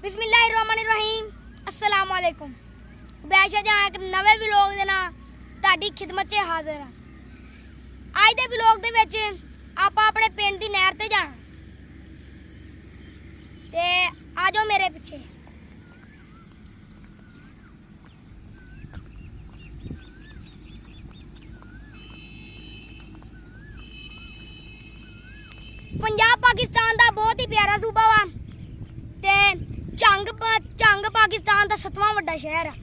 बिस्मिल्लाहिर्रहमानिर्रहीम अस्सलाम वालेकुम। बैशा जहाँ एक नवे व्लॉग दे नाल तुहाडी खिदमत 'च हाज़र हां। अज दे व्लॉग दे विच आपां अपने पिंड दी नहर ते जाना ते आ जाओ मेरे पिछे। पंजाब पाकिस्तान दा बहुत ही प्यारा सूबा वा ते झंग पाकिस्तान दा 7वां वड्डा शहर है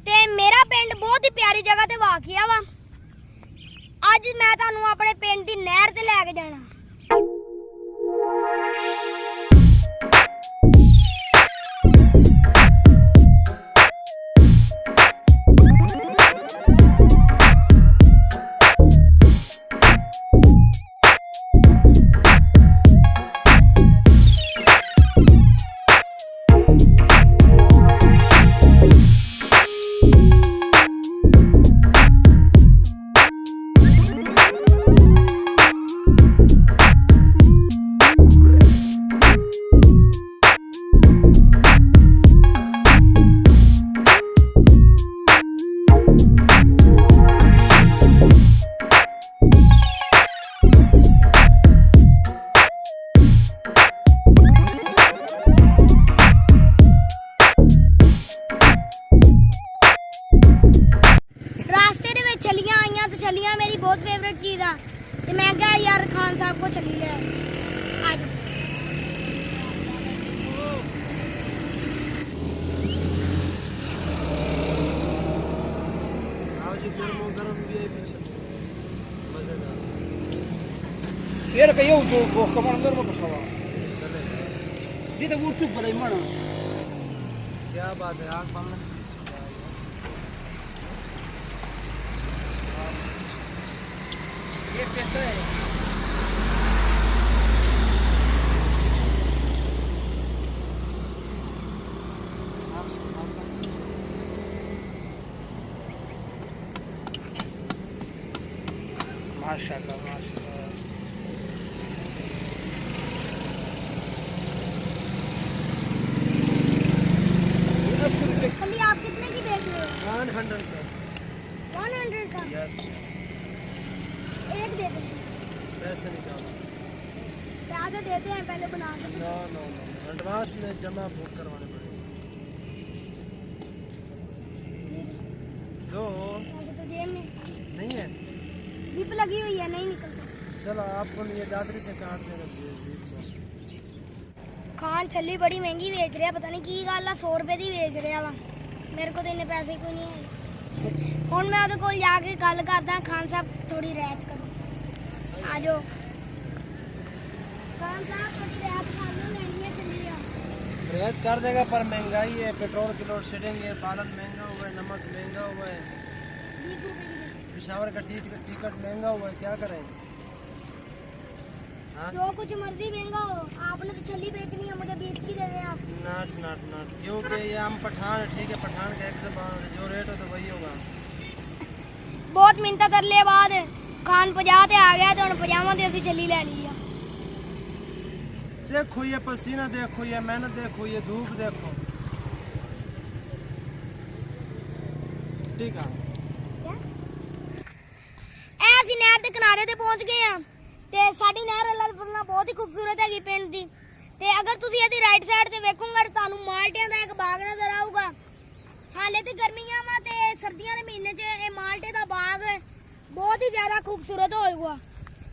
ते मेरा पिंड बहुत ही प्यारी जगह ते वाकिया वा। अज मैं तुहानू अपने पिंड दी नहर ते लैके जाना। छलियां मेरी बहुत फेवरेट चीज़ है तो मैं क्या यार खान साहब को छली ले आज यार कहियो जो कमान कर मत खावा दी तो वो चुप भले मन क्या बात है आग पाना ये कैसा है माशाल्लाह माशाल्लाह। छली आप कितने की बेच रहे हो? 100 का 100 का यस यस एक दे दो। पैसे निकालो पैसे देते हैं पहले बना के नो नो नो एडवांस में जमा बुक करवाने पड़ेंगे दो पैसे तो जेब में नहीं है। जिप लगी हुई है नहीं निकलता। चलो आपको ये दादरी से काट देना चाहिए जीप को। खान छली बड़ी महंगी बेच रहा पता नहीं की गल है 100 रुपए की बेच रहा वा मेरे को तो इन्ने पैसे कोई नहीं है। हुण मैं ਉਹਦੇ ਕੋਲ ਜਾ ਕੇ ਗੱਲ ਕਰਦਾ ਖਾਨ ਸਾਹਿਬ थोड़ी रियायत करो आ जाओ खान साहब थोड़ी रियायत कर लो लेनी है छली आ रियायत कर देगा पर महंगाई है पेट्रोल की लोड शेडिंग है पालन महंगा हुआ है नमक महंगा हुआ है 20 रुपए की पिशावर का टिकट महंगा हुआ है क्या करें। हाँ जो कुछ मर्जी महंगा हो आपने तो छली बेचनी है मुझे 20 की दे दे आप। नट नट नट क्योंकि ये हम पठान है ठीक है पठान का एक जबान है जो रेट हो तो वही होगा। बहुत मिन्नत तरले बाद खान 50 ते आ गया तो हम 50 ते ਅਸੀਂ छली ले ली है। देखो ये पसीना देखो ये मेहनत देखो ये धूप देखो ठीक है। ਅਸੀਂ ਨਹਿਰ ਦੇ ਕਿਨਾਰੇ ਤੇ ਪਹੁੰਚ ਗਏ ਆ ਤੇ ਸਾਡੀ ਨਹਿਰ ਅੱਲਾ ਦੀ ਫਜ਼ਲ ਨਾਲ ਬਹੁਤ ਹੀ ਖੂਬਸੂਰਤ ਹੈਗੀ ਪਿੰਡ ਦੀ ਤੇ ਅਗਰ ਤੁਸੀਂ ਇਹਦੀ ਰਾਈਟ ਸਾਈਡ ਤੇ ਵੇਖੋਗੇ ਤਾਂ ਤੁਹਾਨੂੰ ਮਾਲਟਿਆਂ ਦਾ ਇੱਕ ਬਾਗ ਨਜ਼ਰ ਆਊਗਾ। ਹਾਲੇ ਤੇ ਗਰਮੀਆਂ ਵਾ ਤੇ ਸਰਦੀਆਂ ਦੇ ਮਹੀਨੇ 'ਚ ਇਹ ਮਾਲਟੇ ਦਾ ਬਾਗ ਬਹੁਤ ਹੀ ਜ਼ਿਆਦਾ ਖੂਬਸੂਰਤ ਹੋਏਗਾ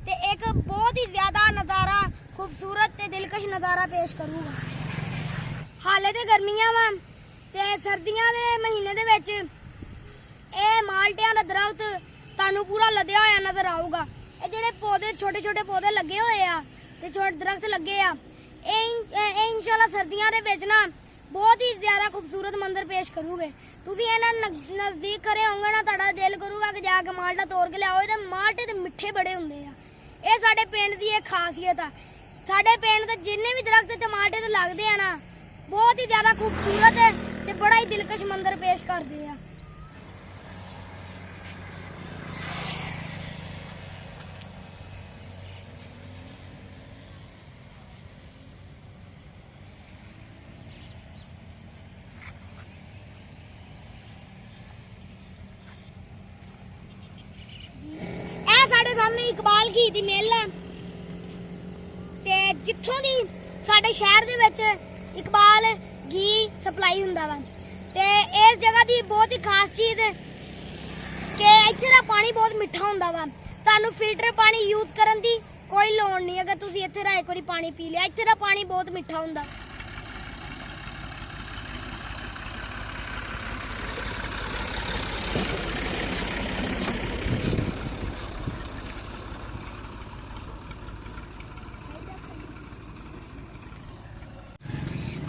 ਤੇ ਇੱਕ ਬਹੁਤ ਹੀ ਜ਼ਿਆਦਾ ਨਜ਼ਾਰਾ ਖੂਬਸੂਰਤ ਤੇ ਦਿਲਕਸ਼ ਨਜ਼ਾਰਾ ਪੇਸ਼ ਕਰੂਗਾ। ਹਾਲੇ ਤੇ ਗਰਮੀਆਂ ਵਾ ਤੇ ਸਰਦੀਆਂ ਦੇ ਮਹੀਨੇ ਦੇ ਵਿੱਚ ਇਹ ਮਾਲਟਿਆਂ ਦਾ ਦਰਖਤ ਤੁਹਾਨੂੰ ਪੂਰਾ ਲੱਦਿਆ ਹੋਇਆ ਨਜ਼ਰ ਆਊਗਾ। ਇਹ ਜਿਹੜੇ ਪੌਦੇ ਛੋਟੇ ਛੋਟੇ ਪੌਦੇ ਲੱਗੇ ਹੋਏ ਆ ਤੇ ਛੋਟੇ ਦਰਖਤ ਲੱਗੇ ਆ ਇਹ ਇਨਸ਼ਾਅੱਲਾ ਸਰਦੀਆਂ ਦੇ ਵਿੱਚ ਨਾ ਬਹੁਤ ਹੀ ਜ਼ਿਆਦਾ ਖੂਬਸੂਰਤ ਮੰਜ਼ਰ ਪੇਸ਼ ਕਰੂਗੇ। ਤੁਸੀਂ ਇਹਨਾਂ ਨਜ਼ਦੀਕ ਖੜੇ ਹੋਵੋਗੇ ਨਾ ਤੁਹਾਡਾ ਦਿਲ ਕਰੂਗਾ ਕਿ ਜਾ ਕੇ ਮਾਲਟਾ ਤੋੜ ਕੇ ਲਿਆਓ। ਇਹਦੇ ਮਾਲਟੇ ਤੇ ਮਿੱਠੇ ਬੜੇ ਹੁੰਦੇ ਆ। ਇਹ ਸਾਡੇ ਪਿੰਡ ਦੀ ਇੱਕ ਖਾਸੀਅਤ ਆ। ਸਾਡੇ ਪਿੰਡ ਦੇ ਜਿੰਨੇ ਵੀ ਦਰਖਤ ਤੇ ਮਾਲਟੇ ਤੇ ਲੱਗਦੇ ਆ ਨਾ ਬਹੁਤ ਹੀ ਜ਼ਿਆਦਾ ਖੂਬਸੂਰਤ ਤੇ ਬੜਾ ਹੀ ਦਿਲਕਸ਼ ਮੰਜ਼ਰ ਪੇਸ਼ ਕਰਦੇ ਆ। ਇਕਬਾਲ ਘੀ ਦੀ ਮਿੱਲ ਆ ਤੇ ਜਿੱਥੋਂ ਦੀ ਸਾਡੇ ਸ਼ਹਿਰ ਦੇ ਵਿੱਚ ਇਕਬਾਲ ਘੀ ਸਪਲਾਈ ਹੁੰਦਾ ਵਾ ਤੇ ਇਸ ਜਗ੍ਹਾ ਦੀ ਬਹੁਤ ਹੀ ਖਾਸ ਚੀਜ਼ ਕਿ ਇੱਥੇ ਦਾ ਪਾਣੀ ਬਹੁਤ ਮਿੱਠਾ ਹੁੰਦਾ ਵਾ ਤੁਹਾਨੂੰ ਫਿਲਟਰ ਪਾਣੀ ਯੂਜ਼ ਕਰਨ ਦੀ ਕੋਈ ਲੋੜ ਨਹੀਂ ਅਗਰ ਤੁਸੀਂ ਇੱਥੇ ਦਾ ਇੱਕ ਵਾਰੀ ਪਾਣੀ ਪੀ ਲਿਆ ਇੱਥੇ ਦਾ ਪਾਣੀ ਬਹੁਤ ਮਿੱਠਾ ਹੁੰਦਾ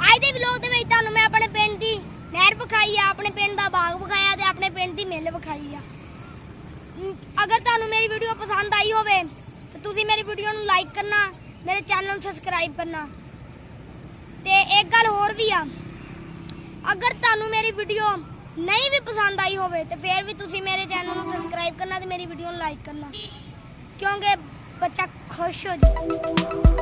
ਅੱਜ ਦੇ ਵਲੌਗ ਦੇ ਵਿੱਚ ਤੁਹਾਨੂੰ ਮੈਂ ਆਪਣੇ ਪਿੰਡ ਦੀ ਨਹਿਰ ਵਿਖਾਈ ਆ ਆਪਣੇ ਪਿੰਡ ਦਾ ਬਾਗ ਵਿਖਾਇਆ ਤੇ ਆਪਣੇ ਪਿੰਡ ਦੀ ਮਿੱਲ ਵਿਖਾਈ ਆ ਅਗਰ ਤੁਹਾਨੂੰ ਮੇਰੀ ਵੀਡੀਓ ਪਸੰਦ ਆਈ ਹੋਵੇ ਤਾਂ ਤੁਸੀਂ ਮੇਰੀ ਵੀਡੀਓ ਨੂੰ ਲਾਈਕ ਕਰਨਾ ਮੇਰੇ ਚੈਨਲ ਨੂੰ ਸਬਸਕ੍ਰਾਈਬ ਕਰਨਾ ਤੇ ਇੱਕ ਗੱਲ ਹੋਰ ਵੀ ਆ ਅਗਰ ਤੁਹਾਨੂੰ ਮੇਰੀ ਵੀਡੀਓ ਨਹੀਂ ਵੀ ਪਸੰਦ ਆਈ ਹੋਵੇ ਤੇ ਫਿਰ ਵੀ ਤੁਸੀਂ ਮੇਰੇ ਚੈਨਲ ਨੂੰ ਸਬਸਕ੍ਰਾਈਬ ਕਰਨਾ ਤੇ ਮੇਰੀ ਵੀਡੀਓ ਨੂੰ ਲਾਈਕ ਕਰਨਾ ਕਿਉਂਕਿ ਬੱਚਾ ਖੁਸ਼ ਹੋ ਜਾਏ